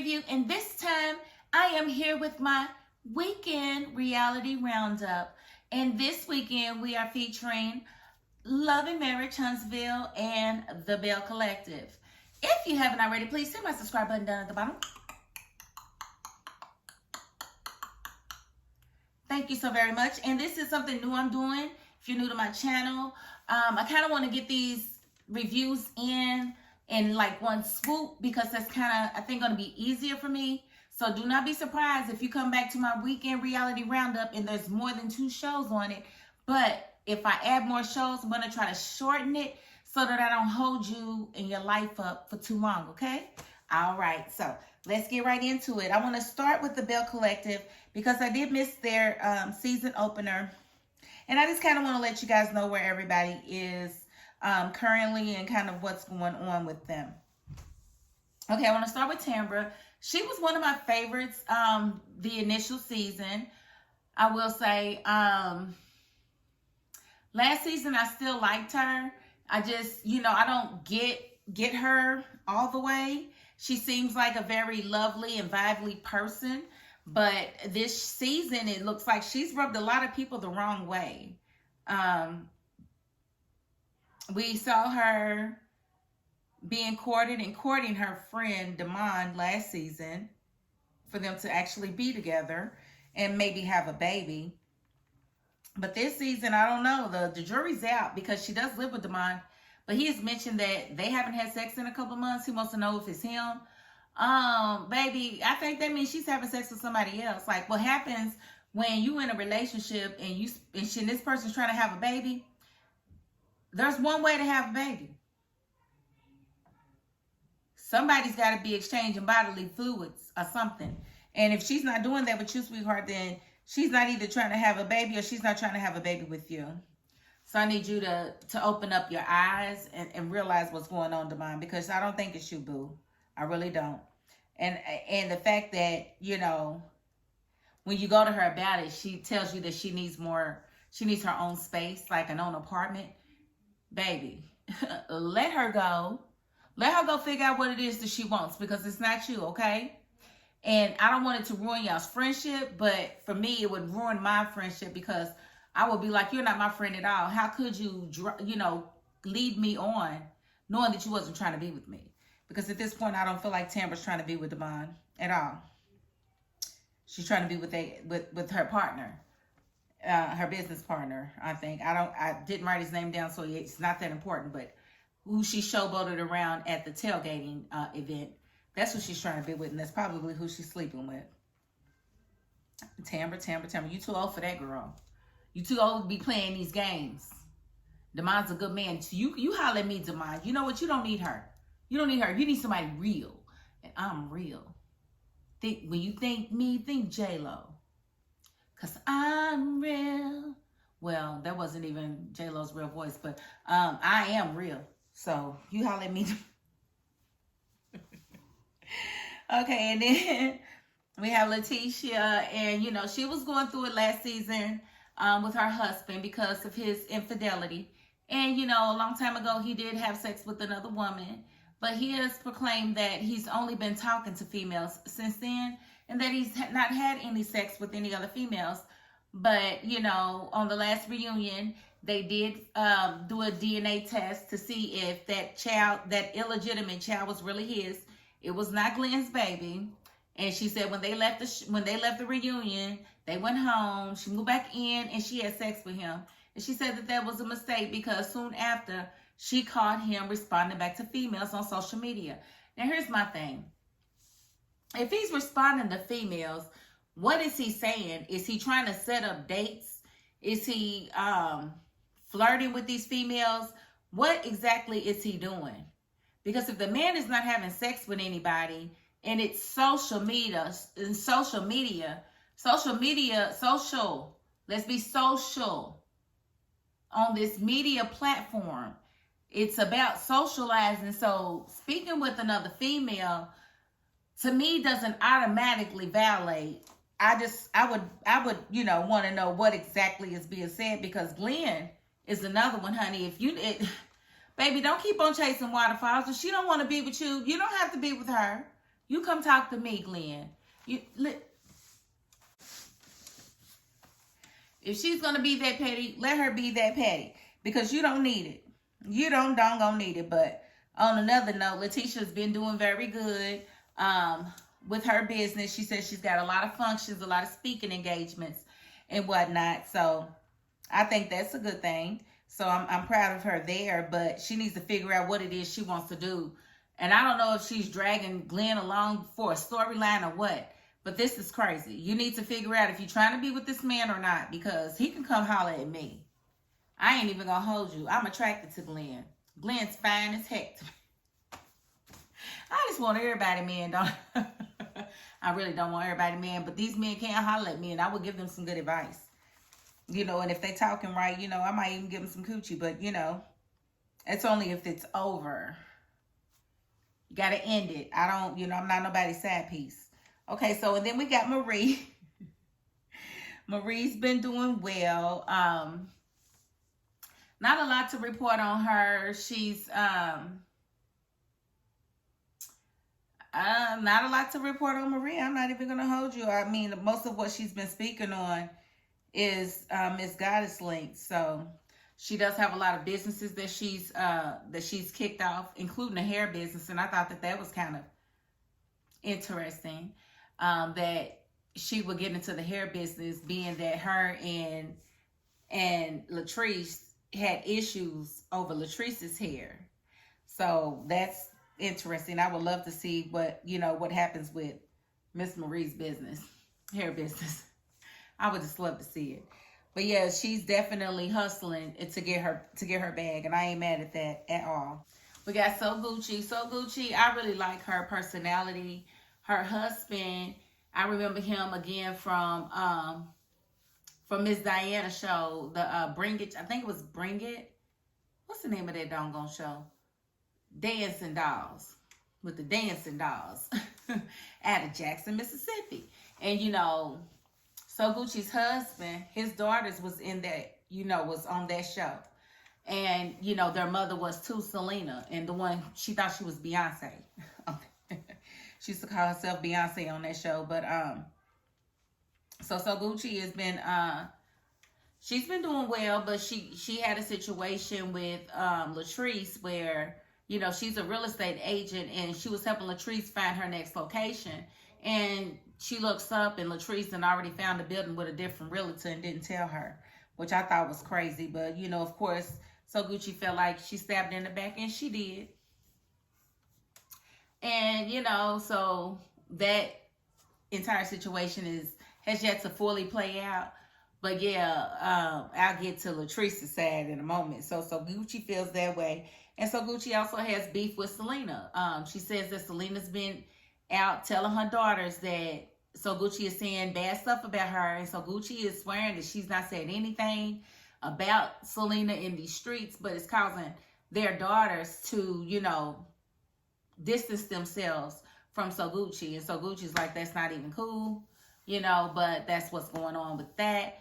review, and this time I am here with my weekend reality roundup. And this weekend we are featuring Love and Marriage Huntsville and the Belle Collective. If you haven't already, please hit my subscribe button down at the bottom. Thank you so very much. And this is something new I'm doing. If you're new to my channel, I kind of want to get these reviews in like one swoop, because that's kind of, I think, going to be easier for me. So do not be surprised if you come back to my weekend reality roundup and there's more than 2 shows on it. But if I add more shows, I'm going to try to shorten it so that I don't hold you and your life up for too long, okay? All right, so let's get right into it. I want to start with the Belle Collective because I did miss their season opener. And I just kind of want to let you guys know where everybody is currently and kind of what's going on with them. Okay, I want to start with Tambra. She was one of my favorites the initial season. I will say last season I still liked her. I just, I don't get her all the way. She seems like a very lovely and lively person. But this season, it looks like she's rubbed a lot of people the wrong way. We saw her being courted and courting her friend Damon last season for them to actually be together and maybe have a baby. But this season, I don't know. The jury's out because she does live with Damon. But he has mentioned that they haven't had sex in a couple of months. He wants to know if it's him. Baby, I think that means she's having sex with somebody else. Like, what happens when you in a relationship and this person's trying to have a baby? There's one way to have a baby. Somebody's got to be exchanging bodily fluids or something. And if she's not doing that with you, sweetheart, then she's not either trying to have a baby or she's not trying to have a baby with you. So I need you to open up your eyes and realize what's going on, Damon, because I don't think it's you, boo. I really don't. And the fact that, when you go to her about it, she tells you that she needs her own space, like an own apartment. Baby, let her go. Let her go figure out what it is that she wants, because it's not you, okay? And I don't want it to ruin y'all's friendship, but for me, it would ruin my friendship because I would be like, you're not my friend at all. How could you, lead me on knowing that you wasn't trying to be with me? Because at this point, I don't feel like Tambra's trying to be with Damon at all. She's trying to be with her partner, her business partner, I think. I didn't write his name down, so it's not that important, but who she showboated around at the tailgating event. That's who she's trying to be with, and that's probably who she's sleeping with. Tambra, you too old for that, girl. You too old to be playing these games. Damon's a good man. So you holler at me, Damon. You know what? You don't need her. You don't need her. You need somebody real. And I'm real. When you think me, think J-Lo. Because I'm real. Well, that wasn't even J-Lo's real voice, but I am real. So you holler at me. Okay, and then we have Letitia. And, she was going through it last season with her husband because of his infidelity. And, a long time ago, he did have sex with another woman. But he has proclaimed that he's only been talking to females since then, and that he's not had any sex with any other females. But, on the last reunion, they did do a DNA test to see if that illegitimate child was really his. It was not Glenn's baby. And she said when they left the reunion, they went home, she moved back in, and she had sex with him. And she said that was a mistake because soon after, she caught him responding back to females on social media. Now, here's my thing. If he's responding to females, what is he saying? Is he trying to set up dates? Is he flirting with these females? What exactly is he doing? Because if the man is not having sex with anybody, and it's social, let's be social on this media platform. It's about socializing. So speaking with another female, to me, doesn't automatically validate. I would, want to know what exactly is being said, because Glenn is another one, honey. Baby, don't keep on chasing waterfalls. If she don't want to be with you, you don't have to be with her. You come talk to me, Glenn. If she's gonna be that petty, let her be that petty, because you don't need it. You don't gonna need it. But on another note, Letitia's been doing very good with her business. She says she's got a lot of functions, a lot of speaking engagements and whatnot. So I think that's a good thing. So I'm proud of her there, but she needs to figure out what it is she wants to do. And I don't know if she's dragging Glenn along for a storyline or what, but this is crazy. You need to figure out if you're trying to be with this man or not, because he can come holler at me. I ain't even gonna hold you. I'm attracted to Glenn. Glenn's fine as heck. I just want everybody men, don't I really don't want everybody men, but these men can't holler at me, and I will give them some good advice. You know, and if they talking right, you know, I might even give them some coochie, but you know, it's only if it's over. You got to end it. I don't, you know, I'm not nobody's side piece. Okay, so, and then we got Marie. Marie's been doing well. Not a lot to report on her. She's, not a lot to report on Marie. I'm not even going to hold you. I mean, most of what she's been speaking on is Miss Goddess Link. So she does have a lot of businesses that she's kicked off, including the hair business. And I thought that was kind of interesting, that she would get into the hair business, being that her and Latrice had issues over Latrice's hair. So that's interesting. I would love to see what happens with Miss Marie's business, hair business. I would just love to see it. But yeah, she's definitely hustling to get her bag, and I ain't mad at that at all. We got So Gucci. So Gucci, I really like her personality. Her husband, I remember him again from Miss Diana's show, the Bring It. I think it was Bring It. What's the name of that doggone show? Dancing Dolls, with the Dancing Dolls out of Jackson, Mississippi. And you know, So Gucci's husband, his daughters was in that, was on that show. And, their mother was too, Selena. And the one, she thought she was Beyonce. She used to call herself Beyonce on that show. But, so Gucci has been, she's been doing well. But she had a situation with Latrice where, she's a real estate agent. And she was helping Latrice find her next location. And she looks up and Latrice had already found a building with a different realtor and didn't tell her, which I thought was crazy. But, of course, So Gucci felt like she stabbed in the back, and she did. And, so that entire situation has yet to fully play out. But, yeah, I'll get to Latrice's side in a moment. So Gucci feels that way. And So Gucci also has beef with Selena. She says that Selena's been out telling her daughters that So Gucci is saying bad stuff about her, and So Gucci is swearing that she's not said anything about Selena in these streets, but it's causing their daughters to, distance themselves from So Gucci. And So Gucci's like, that's not even cool, but that's what's going on with that.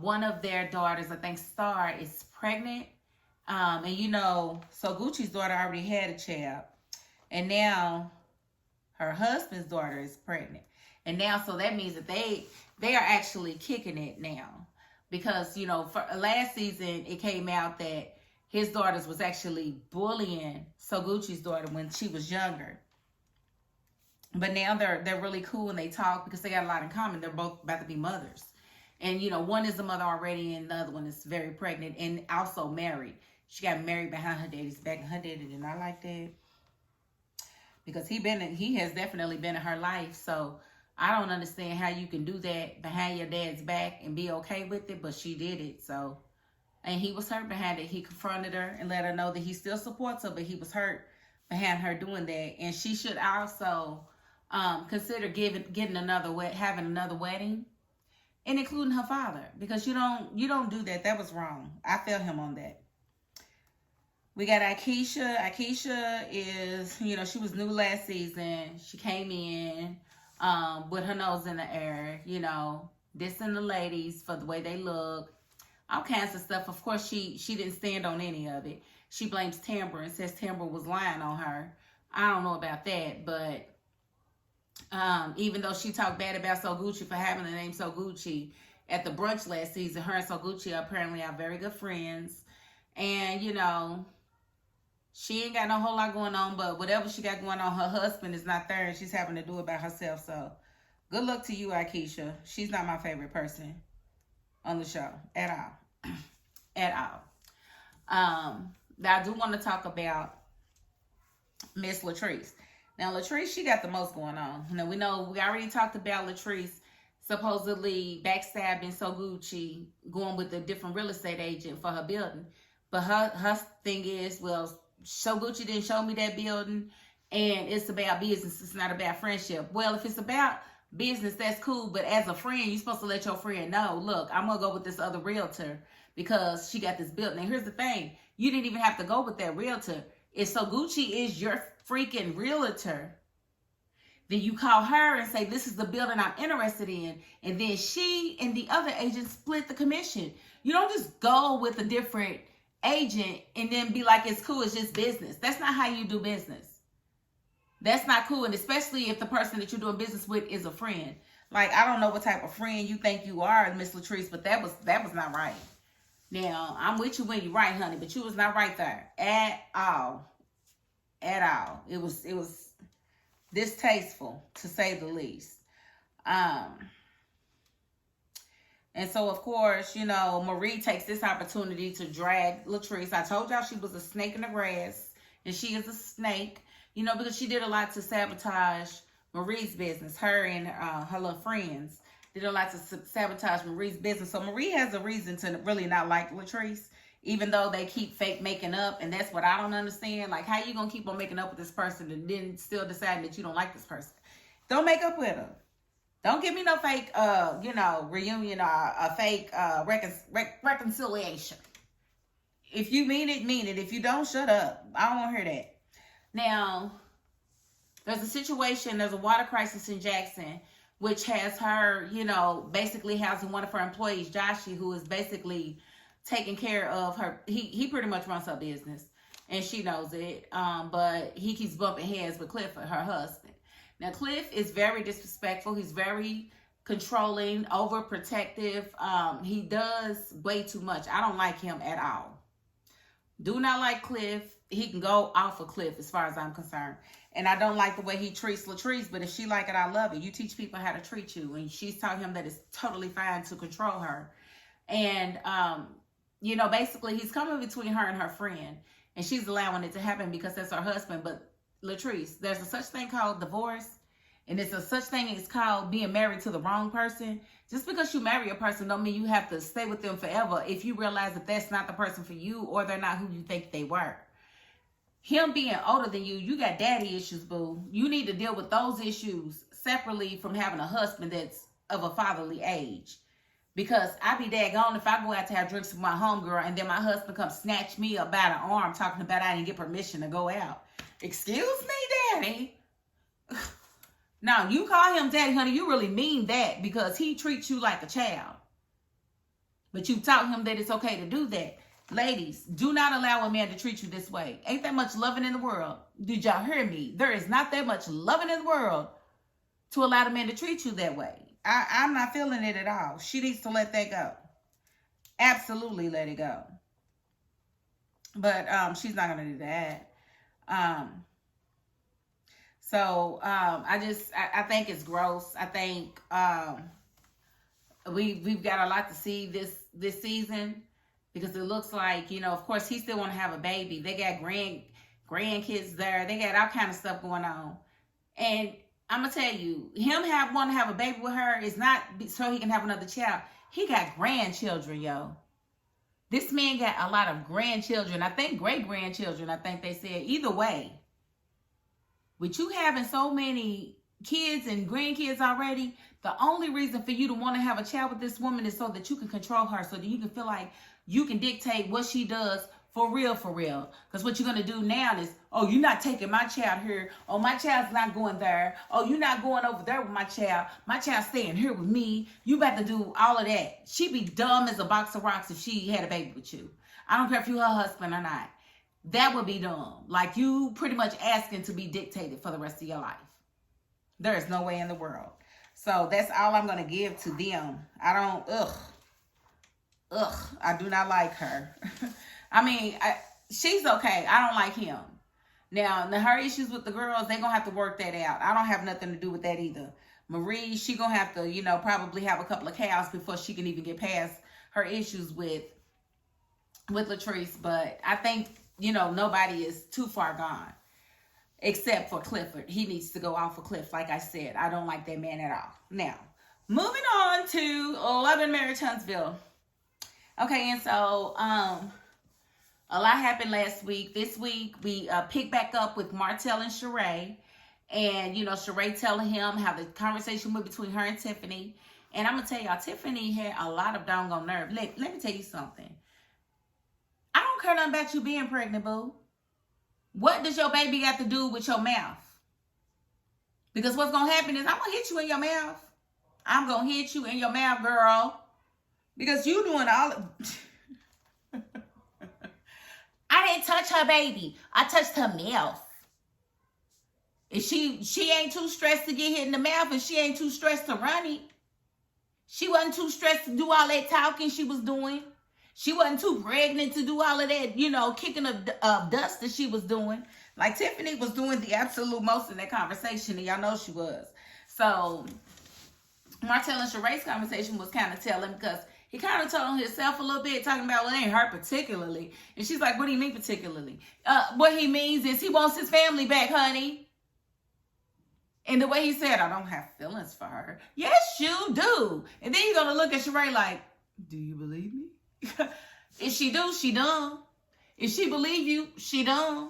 One of their daughters, I think Star, is pregnant. And So Gucci's daughter already had a child, and now her husband's daughter is pregnant. And now, so that means that they are actually kicking it now. Because, for last season, it came out that his daughters was actually bullying So Gucci's daughter when she was younger. But now they're really cool and they talk because they got a lot in common. They're both about to be mothers. And, one is a mother already and the other one is very pregnant and also married. She got married behind her daddy's back, and her daddy did not like that. Because he has definitely been in her life. So I don't understand how you can do that behind your dad's back and be okay with it, but she did it. So, and he was hurt behind it. He confronted her and let her know that he still supports her, but he was hurt behind her doing that. And she should also consider having another wedding, and including her father, because you don't do that. That was wrong. I felt him on that. We got Akeisha. Akeisha is, she was new last season. She came in with her nose in the air, dissing the ladies for the way they look, all kinds of stuff. Of course, she didn't stand on any of it. She blames Tambra and says Tambra was lying on her. I don't know about that, but Even though she talked bad about So Gucci for having the name So Gucci at the brunch last season, her and So Gucci apparently are very good friends. And, you know, she ain't got no whole lot going on, but whatever she got going on, her husband is not there and she's having to do it by herself. So good luck to you, Akeisha. She's not my favorite person on the show at all. At all. Now I do want to talk about Miss Latrice. Now, Latrice, she got the most going on. Now, we already talked about Latrice supposedly backstabbing So Gucci, going with a different real estate agent for her building. But her thing is, well, So Gucci didn't show me that building, and it's about business. It's not about friendship. Well, if it's about business, that's cool. But as a friend, you're supposed to let your friend know, look, I'm going to go with this other realtor because she got this building. And here's the thing. You didn't even have to go with that realtor. If So Gucci is your freaking realtor, then you call her and say, this is the building I'm interested in. And then she and the other agent split the commission. You don't just go with a different agent and then be like, it's cool, it's just business. That's not how you do business. That's not cool. And especially if the person that you're doing business with is a friend. Like, I don't know what type of friend you think you are, Miss Latrice, but that was not right. Now, I'm with you when you're right, honey, but you was not right there at all. At all. It was distasteful, to say the least. And so, of course, you know, Marie takes this opportunity to drag Latrice. I told y'all she was a snake in the grass, and she is a snake, you know, because she did a lot to sabotage Marie's business. Her and her little friends did a lot to sabotage Marie's business. So Marie has a reason to really not like Latrice, even though they keep fake making up. And that's what I don't understand. Like, how you going to keep on making up with this person and then still deciding that you don't like this person? Don't make up with her. Don't give me no fake, reunion or a fake reconciliation. If you mean it, mean it. If you don't, shut up. I don't want to hear that. Now, there's a situation, there's a water crisis in Jackson, which has her, you know, basically housing one of her employees, Joshie, who is basically taking care of her. He pretty much runs her business, and she knows it. But he keeps bumping heads with Cliff, her husband. Now, Cliff is very disrespectful. He's very controlling, overprotective. He does way too much. I don't like him at all. Do not like Cliff. He can go off a cliff as far as I'm concerned. And I don't like the way he treats Latrice, but if she like it, I love it. You teach people how to treat you. And she's telling him that it's totally fine to control her. And, you know, basically he's coming between her and her friend. And she's allowing it to happen because that's her husband. But Latrice, there's a such thing called divorce. And it's a such thing as called being married to the wrong person. Just because you marry a person don't mean you have to stay with them forever if you realize that that's not the person for you or they're not who you think they were. Him being older than you, you got daddy issues, boo. You need to deal with those issues separately from having a husband that's of a fatherly age. Because I be daggone if I go out to have drinks with my homegirl and then my husband comes snatch me up by the arm talking about I didn't get permission to go out. Excuse me, daddy? Now, you call him daddy, honey, you really mean that because he treats you like a child. But you taught him that it's okay to do that. Ladies, do not allow a man to treat you this way. Ain't that much loving in the world. Did y'all hear me? There is not that much loving in the world to allow the man to treat you that way. I'm not feeling it at all. She needs to let that go. Absolutely let it go. But she's not going to do that. I think it's gross. I think we've got a lot to see this season. Because it looks like, you know, of course, he still want to have a baby. They got grandkids there. They got all kind of stuff going on. And I'm going to tell you, him want to have a baby with her is not so he can have another child. He got grandchildren, yo. This man got a lot of grandchildren. I think great-grandchildren, I think they said. Either way. With you having so many kids and grandkids already, the only reason for you to want to have a child with this woman is so that you can control her, so that you can feel like you can dictate what she does for real. Because what you're going to do now is, oh, you're not taking my child here. Oh, my child's not going there. Oh, you're not going over there with my child. My child's staying here with me. You about to do all of that. She'd be dumb as a box of rocks if she had a baby with you. I don't care if you're her husband or not. That would be dumb. Like, you pretty much asking to be dictated for the rest of your life. There is no way in the world. So that's all I'm going to give to them. I don't, I do not like her. I mean, she's okay. I don't like him. Now, her issues with the girls, they're going to have to work that out. I don't have nothing to do with that either. Marie, she going to have to, you know, probably have a couple of cows before she can even get past her issues with Latrice. But I think, you know, nobody is too far gone. Except for Clifford. He needs to go off a cliff, like I said. I don't like that man at all. Now, moving on to Love and Marriage Huntsville. Okay, and so a lot happened last week. This week, we picked back up with Martell and Sheree. And, you know, Sheree telling him how the conversation went between her and Tiffany. And I'm going to tell y'all, Tiffany had a lot of doggone nerve. Let me tell you something. I don't care nothing about you being pregnant, boo. What does your baby got to do with your mouth? Because what's going to happen is I'm going to hit you in your mouth. I'm going to hit you in your mouth, girl. Because you doing all of... I didn't touch her baby. I touched her mouth. And she ain't too stressed to get hit in the mouth, and she ain't too stressed to run it. She wasn't too stressed to do all that talking she was doing. She wasn't too pregnant to do all of that, you know, kicking of dust that she was doing. Like, Tiffany was doing the absolute most in that conversation, and y'all know she was. So, Martell and Sheree's conversation was kind of telling, because he kind of told on himself a little bit, talking about, well, it ain't her particularly. And she's like, what do you mean particularly? What he means is he wants his family back, honey. And the way he said, I don't have feelings for her. Yes, you do. And then you're going to look at Sheree like, do you believe me? If she do, she done. If she believe you, she done.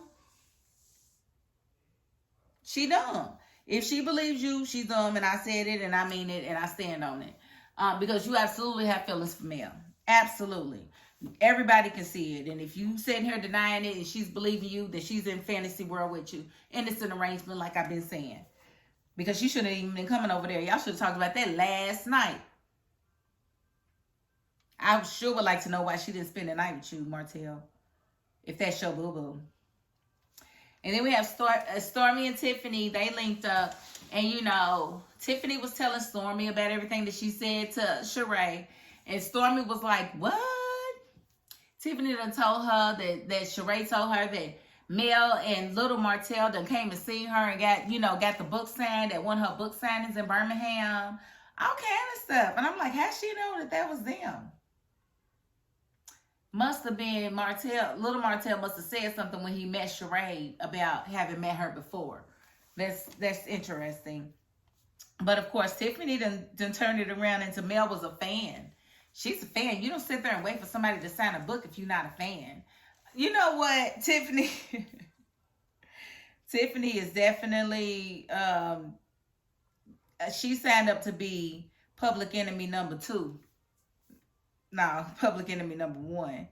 She done. If she believes you, she's done. And I said it, and I mean it, and I stand on it. Because you absolutely have feelings for Mel. Absolutely. Everybody can see it. And if you sitting here denying it and she's believing you, that she's in fantasy world with you. And it's an arrangement, like I've been saying. Because she shouldn't have even been coming over there. Y'all should have talked about that last night. I sure would like to know why she didn't spend the night with you, Martell. If that's your boo-boo. And then we have Stormy and Tiffany. They linked up. And, you know, Tiffany was telling Stormy about everything that she said to Sheree. And Stormy was like, what? Tiffany done told her that Sheree told her that Mel and little Martell done came and seen her and got the book signed at one of her book signings in Birmingham. All kind of stuff. And I'm like, how she know that was them? Must have been Martell. Little Martell must have said something when he met Sheree about having met her before. That's interesting. But of course, Tiffany done turned it around into Mel was a fan. She's a fan. You don't sit there and wait for somebody to sign a book if you're not a fan. You know what, Tiffany? Tiffany is definitely, she signed up to be public enemy number 2. No, public enemy number 1.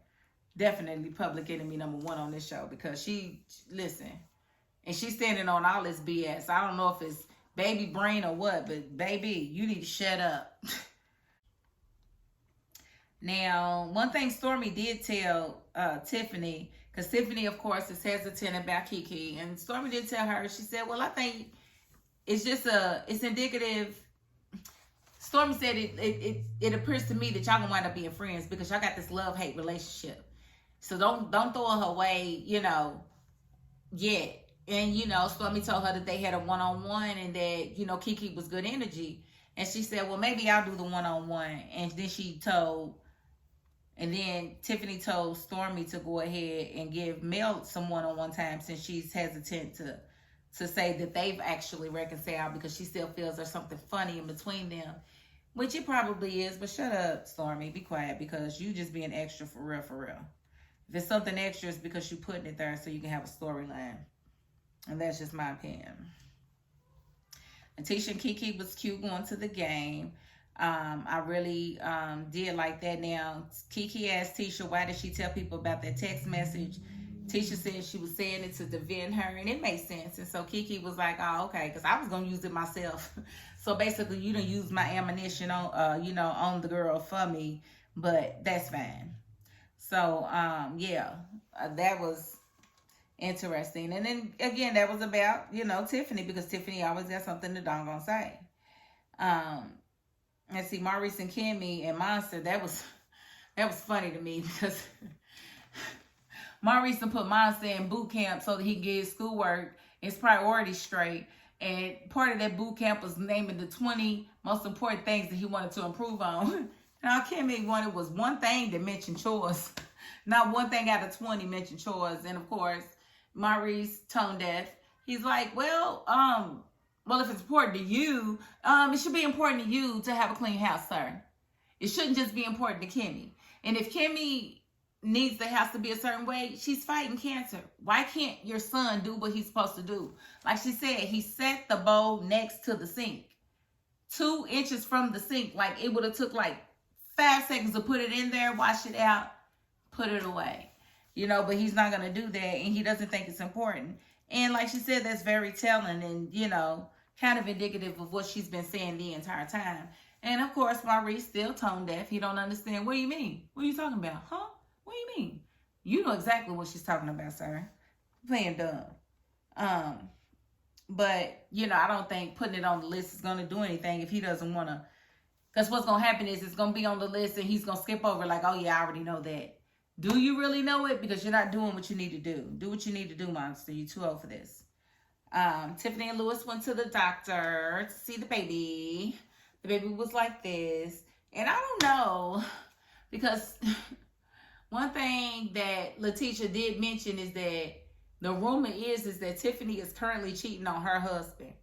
Definitely public enemy number 1 on this show, because listen, and she's standing on all this BS. I don't know if it's baby brain or what, but baby, you need to shut up. Now, one thing Stormy did tell Tiffany, because Tiffany, of course, is hesitant about Kiki, and Stormy did tell her, she said, well, I think it's just it's indicative. Stormy said it appears to me that y'all gonna wind up being friends because y'all got this love-hate relationship. So don't throw her away, you know, yet. And, you know, Stormy told her that they had a one-on-one and that, you know, Kiki was good energy. And she said, well, maybe I'll do the one-on-one. And then Tiffany told Stormy to go ahead and give Mel some one-on-one time, since she's hesitant to say that they've actually reconciled, because she still feels there's something funny in between them, which it probably is. But shut up, Stormy. Be quiet, because you just being extra for real, for real. If it's something extra, it's because you're putting it there so you can have a storyline. And that's just my opinion. And Tisha and Kiki was cute going to the game. I really did like that. Now, Kiki asked Tisha, why did she tell people about that text message? Tisha said she was saying it to defend her, and it made sense. And so Kiki was like, oh, okay, because I was going to use it myself. So basically, you done used my ammunition on, on the girl for me, but that's fine. So, yeah, that was interesting. And then again, that was about, Tiffany, because Tiffany always got something to doggone say. Let's see, Maurice and Kimmy and Monster, that was funny to me because Maurice put Monster in boot camp so that he can get his schoolwork, his priorities straight. And part of that boot camp was naming the 20 most important things that he wanted to improve on. Now, Kimmy wanted was one thing that mentioned chores. Not one thing out of 20 mentioned chores. And of course, Maurice, tone deaf, he's like, well, if it's important to you, it should be important to you to have a clean house, sir. It shouldn't just be important to Kimmy. And if Kimmy needs the house to be a certain way, she's fighting cancer. Why can't your son do what he's supposed to do? Like she said, he set the bowl next to the sink, 2 inches from the sink. Like it would have took like 5 seconds to put it in there, wash it out, put it away. But he's not going to do that, and he doesn't think it's important. And like she said, that's very telling and, kind of indicative of what she's been saying the entire time. And of course, Maurice still tone deaf. He don't understand. What do you mean? What are you talking about? Huh? What do you mean? You know exactly what she's talking about, sir. Playing dumb. But, I don't think putting it on the list is going to do anything if he doesn't want to. Because what's going to happen is it's going to be on the list and he's going to skip over like, oh, yeah, I already know that. Do you really know it? Because you're not doing what you need to do. Do what you need to do, Monster. You're too old for this. Tiffany and Lewis went to the doctor to see the baby. The baby was like this. And I don't know, because one thing that Letitia did mention is that the rumor is that Tiffany is currently cheating on her husband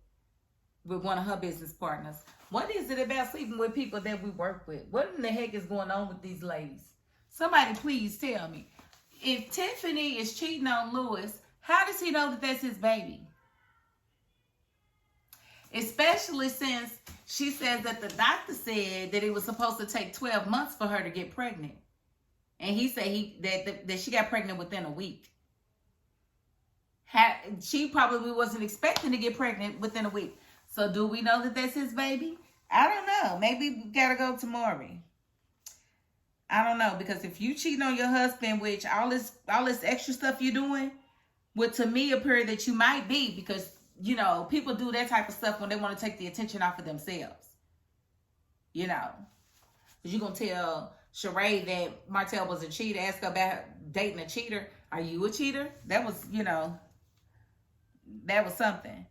with one of her business partners. What is it about sleeping with people that we work with? What in the heck is going on with these ladies? Somebody please tell me. If Tiffany is cheating on Lewis, how does he know that that's his baby? Especially since she says that the doctor said that it was supposed to take 12 months for her to get pregnant. And he said that she got pregnant within a week. She probably wasn't expecting to get pregnant within a week. So do we know that that's his baby? I don't know. Maybe we gotta go to Maury. I don't know, because if you cheating on your husband, which all this extra stuff you're doing, would to me appear that you might be, because people do that type of stuff when they want to take the attention off of themselves. Because you're going to tell Sheree that Martell was a cheater, ask her about dating a cheater. Are you a cheater? That was, that was something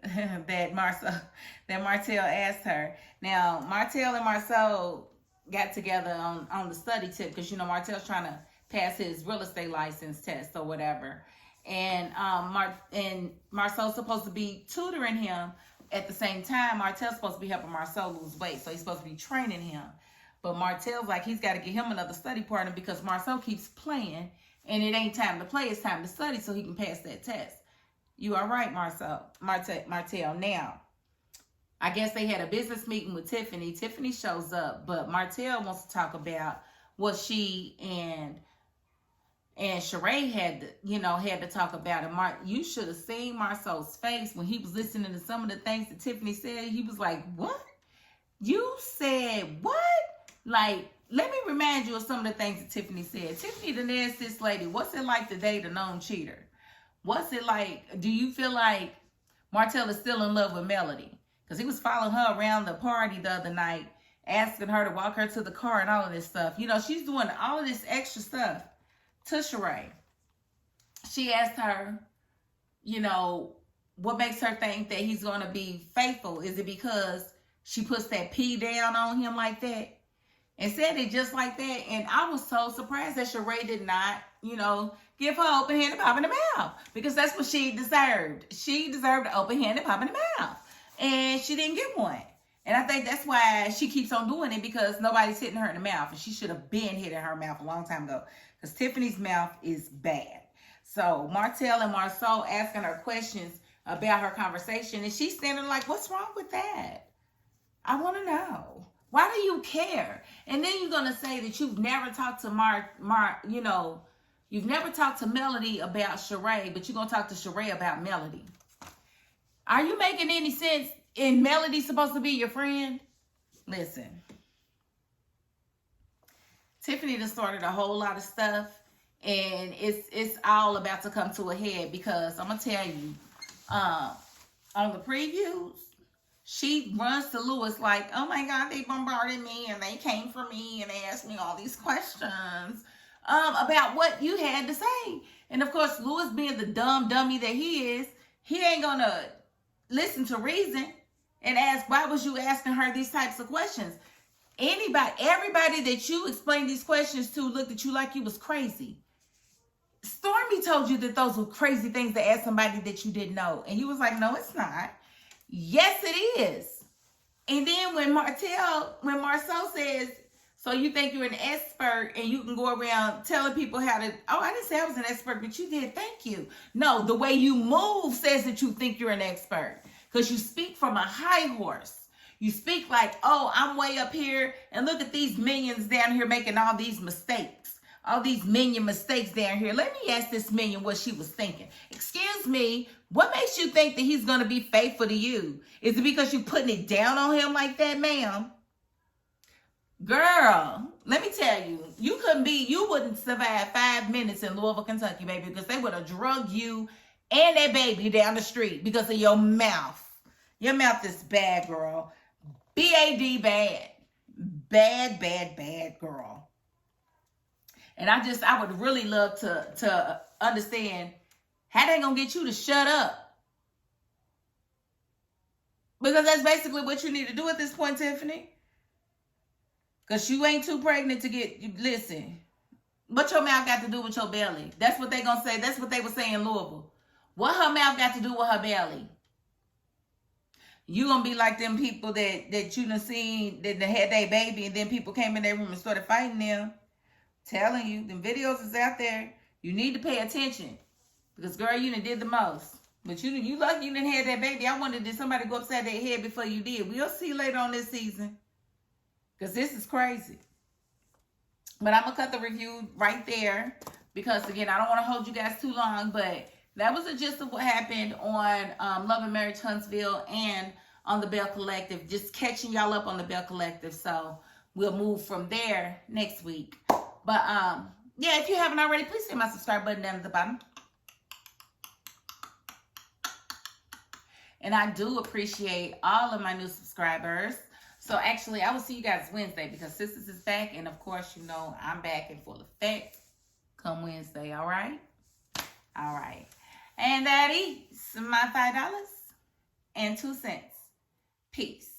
that Martell asked her. Now, Martell and Marceau got together on the study tip because, Martell's trying to pass his real estate license test or whatever. And Marceau's supposed to be tutoring him. At the same time, Martell's supposed to be helping Marceau lose weight. So he's supposed to be training him. But Martell's like, he's got to get him another study partner because Marceau keeps playing. And it ain't time to play, it's time to study so he can pass that test. You are right, Martell. Now, I guess they had a business meeting with Tiffany. Tiffany shows up, but Martell wants to talk about what she and Sheree had to talk about it. You should have seen Marceau's face when he was listening to some of the things that Tiffany said. He was like, what? You said what? Like, let me remind you of some of the things that Tiffany said. Tiffany done asked this lady, what's it like to date a known cheater? What's it like? Do you feel like Martell is still in love with Melody? Because he was following her around the party the other night, asking her to walk her to the car and all of this stuff. She's doing all of this extra stuff to Sheree. She asked her, what makes her think that he's going to be faithful? Is it because she puts that P down on him like that? And said it just like that. And I was so surprised that Sheree did not, give her open-handed pop in the mouth. Because that's what she deserved. She deserved an open-handed pop in the mouth. And she didn't get one. And I think that's why she keeps on doing it, because nobody's hitting her in the mouth. And she should have been hitting her mouth a long time ago. Because Tiffany's mouth is bad. So Martell and Marceau asking her questions about her conversation. And she's standing like, what's wrong with that? I want to know. Why do you care? And then you're going to say that you've never talked to you've never talked to Melody about Sheree, but you're going to talk to Sheree about Melody. Are you making any sense? And Melody's supposed to be your friend? Listen. Tiffany done started a whole lot of stuff. And it's all about to come to a head, because I'm gonna tell you, on the previews, she runs to Lewis like, oh my God, they bombarded me and they came for me and they asked me all these questions about what you had to say. And of course, Lewis, being the dumb dummy that he is, he ain't gonna listen to reason and ask, why was you asking her these types of questions? Everybody that you explained these questions to looked at you like you was crazy. Stormy told you that those were crazy things to ask somebody that you didn't know. And you was like, no, it's not. Yes, it is. And then when Marceau says, so you think you're an expert and you can go around telling people how to, oh, I didn't say I was an expert, but you did, thank you. No, the way you move says that you think you're an expert, because you speak from a high horse. You speak like, oh, I'm way up here and look at these minions down here making all these mistakes. All these minion mistakes down here. Let me ask this minion what she was thinking. Excuse me, what makes you think that he's going to be faithful to you? Is it because you're putting it down on him like that, ma'am? Girl, let me tell you, you wouldn't survive 5 minutes in Louisville, Kentucky, baby, because they would have drugged you and that baby down the street because of your mouth. Your mouth is bad, girl. B-A-D, bad. Bad, bad, bad, girl. And I would really love to understand how they gonna get you to shut up. Because that's basically what you need to do at this point, Tiffany. Because you ain't too pregnant to listen. What your mouth got to do with your belly? That's what they gonna say. That's what they were saying in Louisville. What her mouth got to do with her belly? You gonna be like them people that you done seen that had their baby and then people came in their room and started fighting them. Telling you, them videos is out there. You need to pay attention. Because, girl, you done did the most. But you lucky you didn't have that baby. I wondered, did somebody go upside their head before you did? We'll see later on this season. Because this is crazy. But I'm going to cut the review right there. Because, again, I don't want to hold you guys too long. But that was the gist of what happened on Love and Marriage Huntsville and on the Belle Collective. Just catching y'all up on the Belle Collective. So we'll move from there next week. But, yeah, if you haven't already, please hit my subscribe button down at the bottom. And I do appreciate all of my new subscribers. So, actually, I will see you guys Wednesday because Sisters is back. And, of course, you know, I'm back in full effect come Wednesday, all right? All right. And that is my $5.02. Peace.